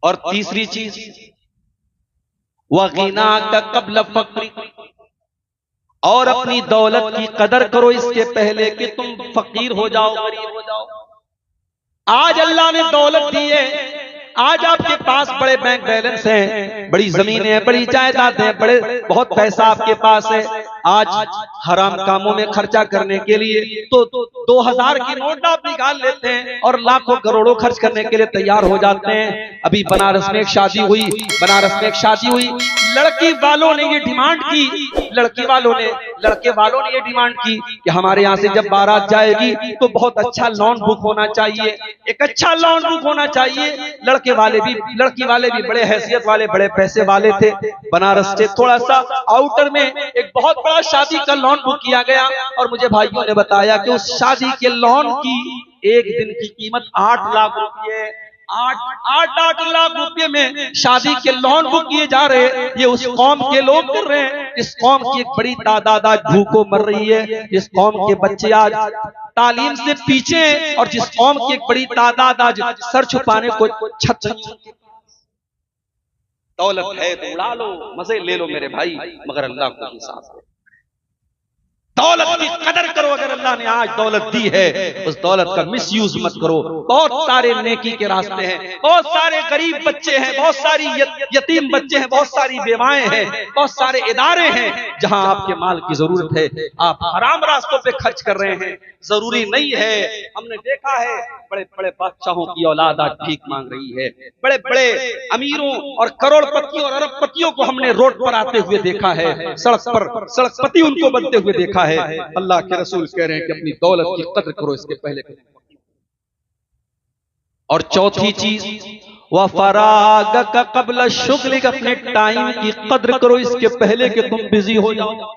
और तीसरी चीज वगीना का कब्ल फक्री, और अपनी दौलत की कदर करो इसके पहले कि तुम फकीर हो जाओ, गरीब हो जाओ। आज अल्लाह ने दौलत दी है, आज आपके पास बड़े बैंक बैलेंस हैं, बड़ी जमीनें हैं, बड़ी जायदाद हैं, बड़े बहुत पैसा आपके पास है। आज हराम कामों में खर्चा करने के लिए तो 2000 की नोट आप निकाल लेते हैं और लाखों करोड़ों खर्च करने के लिए तैयार हो जाते हैं। अभी बनारस में एक शादी हुई, लड़की वालों ने ये डिमांड की, लड़के वालों ने ये डिमांड की कि हमारे यहाँ से जब बारात जाएगी तो बहुत अच्छा लॉन बुक होना चाहिए, एक अच्छा लॉन बुक होना चाहिए। लड़की वाले भी बड़े हैसियत वाले, बड़े पैसे वाले थे। बनारस से थोड़ा सा आउटर में एक बहुत बड़ा शादी का लॉन बुक किया गया और मुझे भाइयों ने बताया कि उस शादी के लॉन की एक दिन की कीमत 8 लाख रुपये, 8 लाख रुपए में शादी के लॉन बुक किए जा रहे हैं। ये उस कौम के लोग कर रहे हैं। इस कौम की एक बड़ी तादाद आज भूखों मर रही है, इस कौम के बच्चे आज तालीम से पीछे हैं, और जिस कौम की एक बड़ी तादाद आज सर छुपाने को छत दौलत है तो उड़ा लो, मजे ले लो मेरे भाई, मगर अल्लाह को हिसाब है। दौलत की कदर करो। अगर अल्लाह ने आज दौलत दी है, उस दौलत का मिसयूज मत करो। बहुत सारे नेकी के रास्ते हैं, बहुत सारे गरीब बच्चे हैं, बहुत सारी यतीम बच्चे हैं, बहुत सारी बेवाएं हैं, बहुत सारे इदारे हैं जहां आपके माल की जरूरत है, आप हराम रास्तों पे खर्च कर रहे हैं। जरूरी नहीं है, हमने देखा है बड़े बड़े बादशाहों की औलाद आज भीख मांग रही है, बड़े बड़े अमीरों और करोड़पतियों और अरबपतियों को हमने रोड पर आते हुए देखा है, सड़कपति उनको बनते हुए देखा है। अल्लाह के रसूल कह रहे हैं कि अपनी दौलत की कद्र करो इसके पहले। और चौथी चीज वह फराग का कब्ल शुगल, अपने टाइम की कद्र करो इसके पहले कि तुम बिजी हो जाओ।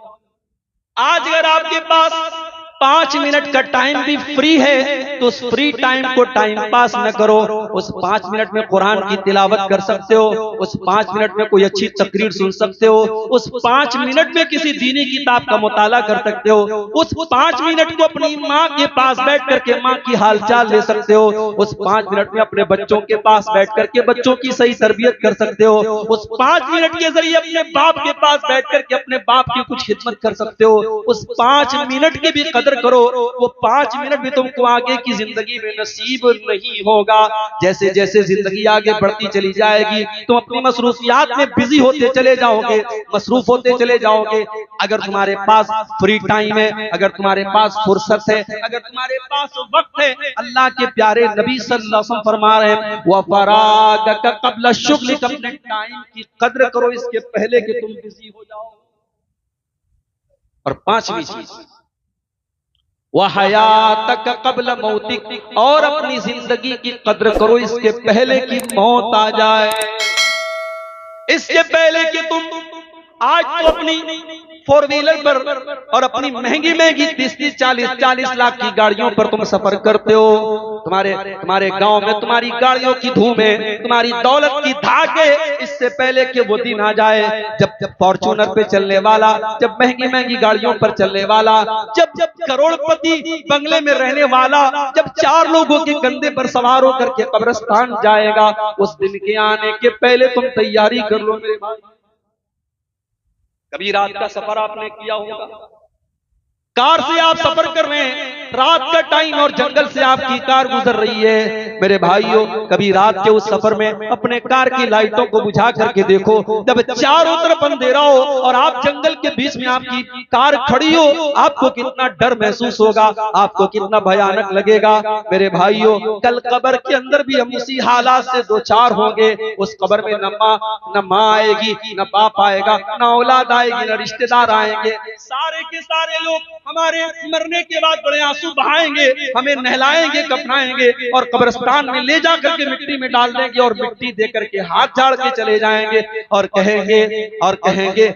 आज अगर आपके पास 5 मिनट का टाइम भी फ्री है तो उस फ्री टाइम को टाइम पास न करो। उस 5 मिनट में कुरान की तिलावत कर सकते हो, उस 5 मिनट में कोई अच्छी तकरीर सुन सकते हो, उस 5 मिनट में किसी दीनी किताब का मुताला कर सकते हो, उस 5 मिनट को अपनी माँ के पास बैठ करके माँ की हालचाल ले सकते हो, उस 5 मिनट में अपने बच्चों के पास बैठ करके बच्चों की सही तरबियत कर सकते हो, उस 5 मिनट के जरिए अपने बाप के पास बैठ करके अपने बाप की कुछ खिदमत कर सकते हो। उस 5 मिनट की भी करो। वो 5 मिनट भी तुमको आगे की जिंदगी में नसीब नहीं होगा। जैसे जैसे जिंदगी आगे बढ़ती चली जाएगी तुम अपनी मसरूफियात में बिजी होते चले जाओगे, मसरूफ होते चले जाओगे। अगर तुम्हारे पास फ्री टाइम है, अगर तुम्हारे पास फुर्सत है, अगर तुम्हारे पास वक्त है, अल्लाह के प्यारे नबी सल्लल्लाहु अलैहि वसल्लम फरमा रहे हैं व फराग का कब्ल शुगल, अपने टाइम की कद्र करो इसके पहले कि तुम बिजी हो जाओ। और 5वीं चीज वह हयात का कब्ल मौतिक, और अपनी जिंदगी की कद्र करो इसके पहले कि मौत आ जाए। इसके पहले कि तुम आज तो अपनी 4 व्हीलर पर और अपनी महंगी महंगी 30-30, 40-40 लाख की गाड़ियों पर तुम सफर करते हो। तुम्हारे गांव में तुम्हारी गाड़ियों की धूम है, तुम्हारी दौलत की धाक है। इससे पहले कि वो दिन आ जाए जब फॉर्च्यूनर पे चलने वाला, जब महंगी महंगी गाड़ियों पर चलने वाला, जब करोड़पति बंगले में रहने वाला, जब 4 लोगों के कंधे पर सवार होकर के कब्रिस्तान जाएगा, उस दिन के आने के पहले तुम तैयारी कर लो मेरे भाई। कभी रात का सफर आपने किया होगा, कार से आप सफर कर रहे हैं, रात का टाइम और जंगल से आपकी कार गुजर रही है। मेरे भाइयों, कभी रात के उस सफर में अपने कार की लाइटों को बुझा करके देखो। जब चारों तरफ अंधेरा हो और आप जंगल के बीच में आपकी कार खड़ी हो, आपको कितना डर महसूस होगा, आपको कितना भयानक लगेगा। मेरे भाइयों, कल कब्र के अंदर भी हम उसी हालात से 2-4 होंगे। उस कब्र में न माँ आएगी, न बाप आएगा, न औलाद आएगी, न रिश्तेदार आएंगे। सारे के सारे लोग हमारे मरने के बाद बड़े आंसू बहाएंगे, हमें नहलाएंगे, कफनाएंगे और कब्रिस्तान में ले जाकर के मिट्टी में डाल देंगे और मिट्टी देकर के हाथ झाड़ के चले जाएंगे और कहेंगे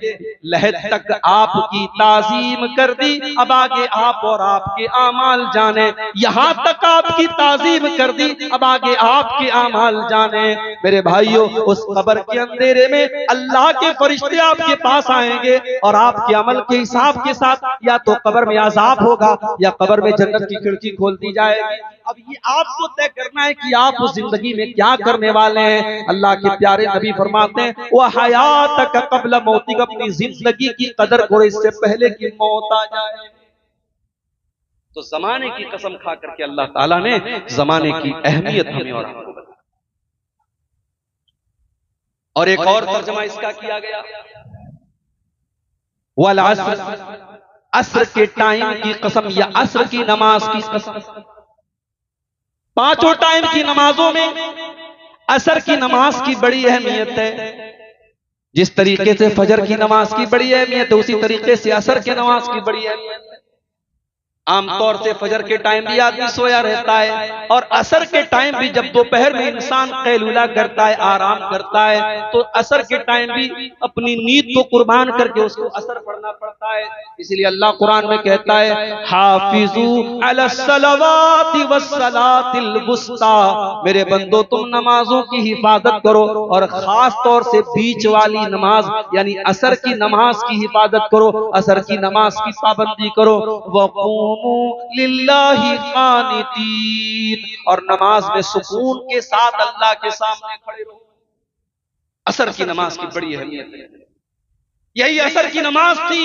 लहद तक आपकी ताजीम कर दी, अब आगे आप और आपके आमाल जाने। यहाँ तक आपकी ताजीम कर दी, अब आगे आपके आमाल जाने। मेरे भाइयों, उस कब्र के अंधेरे में अल्लाह के फरिश्ते आपके पास आएंगे और आपके अमल के हिसाब के साथ या तो कब्र में अजाब होगा या कब्र में जन्नत की खिड़की खोल दी जाएगी। अब ये आपको तय करना है कि आप उस जिंदगी में क्या करने वाले हैं। अल्लाह के प्यारे नबी फरमाते हैं वह हयात का कबल मौती, अपनी जिंदगी की कदर करो इससे पहले कि मौत आ जाए। तो जमाने की कसम खा करके अल्लाह ताला ने जमाने की अहमियत हमें और आपको बताई। और एक और तर्जमा इसका किया गया, वल अस्र, अस्र के टाइम की कसम या अस्र की नमाज की कसम। पांचों टाइम की नमाजों में असर की नमाज की बड़ी अहमियत है। जिस तरीके से फजर की नमाज की बड़ी अहमियत है, उसी तरीके से असर की नमाज की बड़ी अहमियत है। आमतौर से फजर के टाइम भी आदमी सोया रहता है और असर के टाइम भी, जब दोपहर में इंसान कैलूला करता है, आराम करता है, तो असर के टाइम भी अपनी नींद को कुर्बान करके उसको असर पढ़ना पड़ता है। इसलिए अल्लाह कुरान में कहता है हाफिजू अलस्सलावाति वस्सलातिल वुस्ता, मेरे बंदो तुम नमाजों की हिफाजत करो और खास तौर से बीच वाली नमाज यानी असर की नमाज की हिफाजत करो, असर की नमाज की पाबंदी करो। वक़ूमू लिल्लाहि क़ानितीन, और नमाज में सुकून के साथ अल्लाह के सामने खड़े रहो। असर की नमाज की बड़ी अहमियत है। यही असर की नमाज थी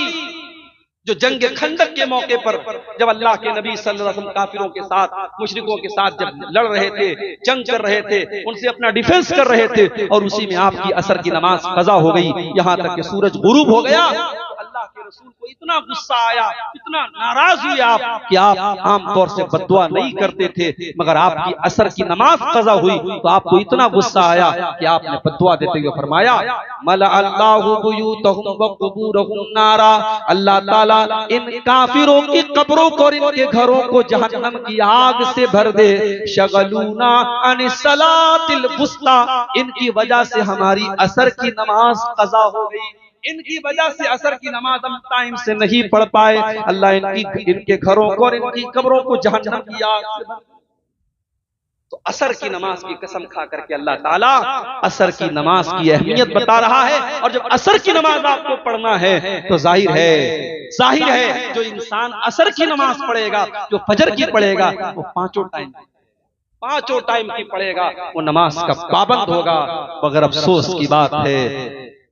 जो जंग खंदक के मौके पर जब अल्लाह के नबी सल्लल्लाहु अलैहि वसल्लम काफिरों के साथ, मुशरिकों के साथ जब लड़ रहे थे, जंग कर रहे थे, उनसे अपना डिफेंस कर रहे थे, और उसी में आपकी असर की नमाज कज़ा हो गई। यहां तक कि सूरज गुरूब हो गया। अल्लाह के रसूल को इतना गुस्सा आया, इतना नाराज हुए आप कि आप आमतौर से बद्दुआ नहीं करते थे, मगर आपकी असर की नमाज कज़ा हुई तो आपको इतना गुस्सा आया कि आपने बद्दुआ देते हुए फरमाया मला अल्लाहु बुयूतहुम व कुबूरहुम नारा, अल्लाह ताला इन काफिरों की कब्रों को और इनके घरों को जहन्नम की आग से भर दे। शगलूना अन सलातिल वुस्ता, इनकी वजह से हमारी असर की नमाज कज़ा हो गई, इनकी वजह से असर की नमाज हम टाइम से नहीं पढ़ पाए। अल्लाह इनके घरों को और इनकी कब्रों को जहन्नम की आग से भर दे। तो असर की नमाज की कसम खा करके अल्लाह ताला असर की नमाज की अहमियत बता रहा है। और जब असर की नमाज आपको पढ़ना है तो जाहिर है जो इंसान असर की नमाज पढ़ेगा, जो फजर की पढ़ेगा, वो पांचों टाइम की पढ़ेगा, वो नमाज का पाबंद होगा। मगर अफसोस की बात है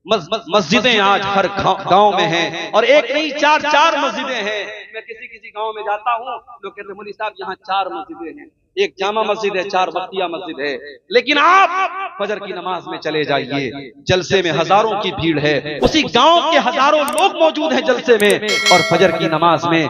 मस्जिदें आज हर गांव में हैं, और एक नहीं चार मस्जिदें हैं। मैं किसी गांव में जाता हूँ, लोग कहते हैं मौलवी साहब यहाँ 4 मस्जिदें हैं, एक जामा मस्जिद है, 4 बख्तिया मस्जिद है। लेकिन आप फजर की नमाज में चले जाइए, जलसे में हजारों की भीड़ है, उसी गांव के हजारों लोग मौजूद हैं जलसे में, और फजर की नमाज में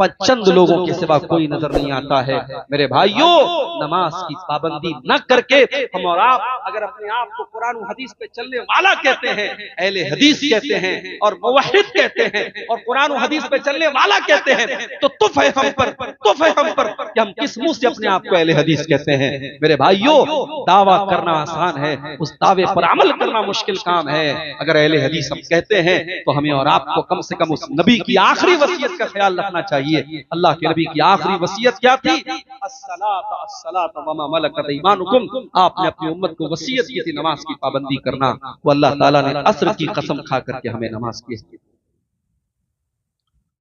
चंद लोगों के सिवा कोई नजर नहीं आता है। मेरे भाइयों, नमाज की पाबंदी न करके हम और आप अगर अपने आप को कुरान और हदीस पे चलने वाला कहते हैं, अहले हदीस कहते हैं और मुवहिद कहते हैं और कुरान और हदीस पे चलने वाला कहते हैं, तो तुफ है हम पर कि हम किस मुंह से अपने आप को अहले हदीस कहते हैं। मेरे भाइयों, दावा करना आसान है, उस दावे पर अमल करना मुश्किल काम है। अगर अहले हदीस हम कहते हैं तो हमें और आपको कम से कम उस नबी की आखिरी वसीयत का ख्याल रखना चाहिए। अल्लाह के नबी की आखिरी वसीयत क्या थी? अस्सलात वमा मलकत ईमानुकुम। आपने अपनी उम्मत को वसीयत की थी नमाज की पाबंदी करना। वो अल्लाह ताला ने असर की कसम खा करके हमें नमाज की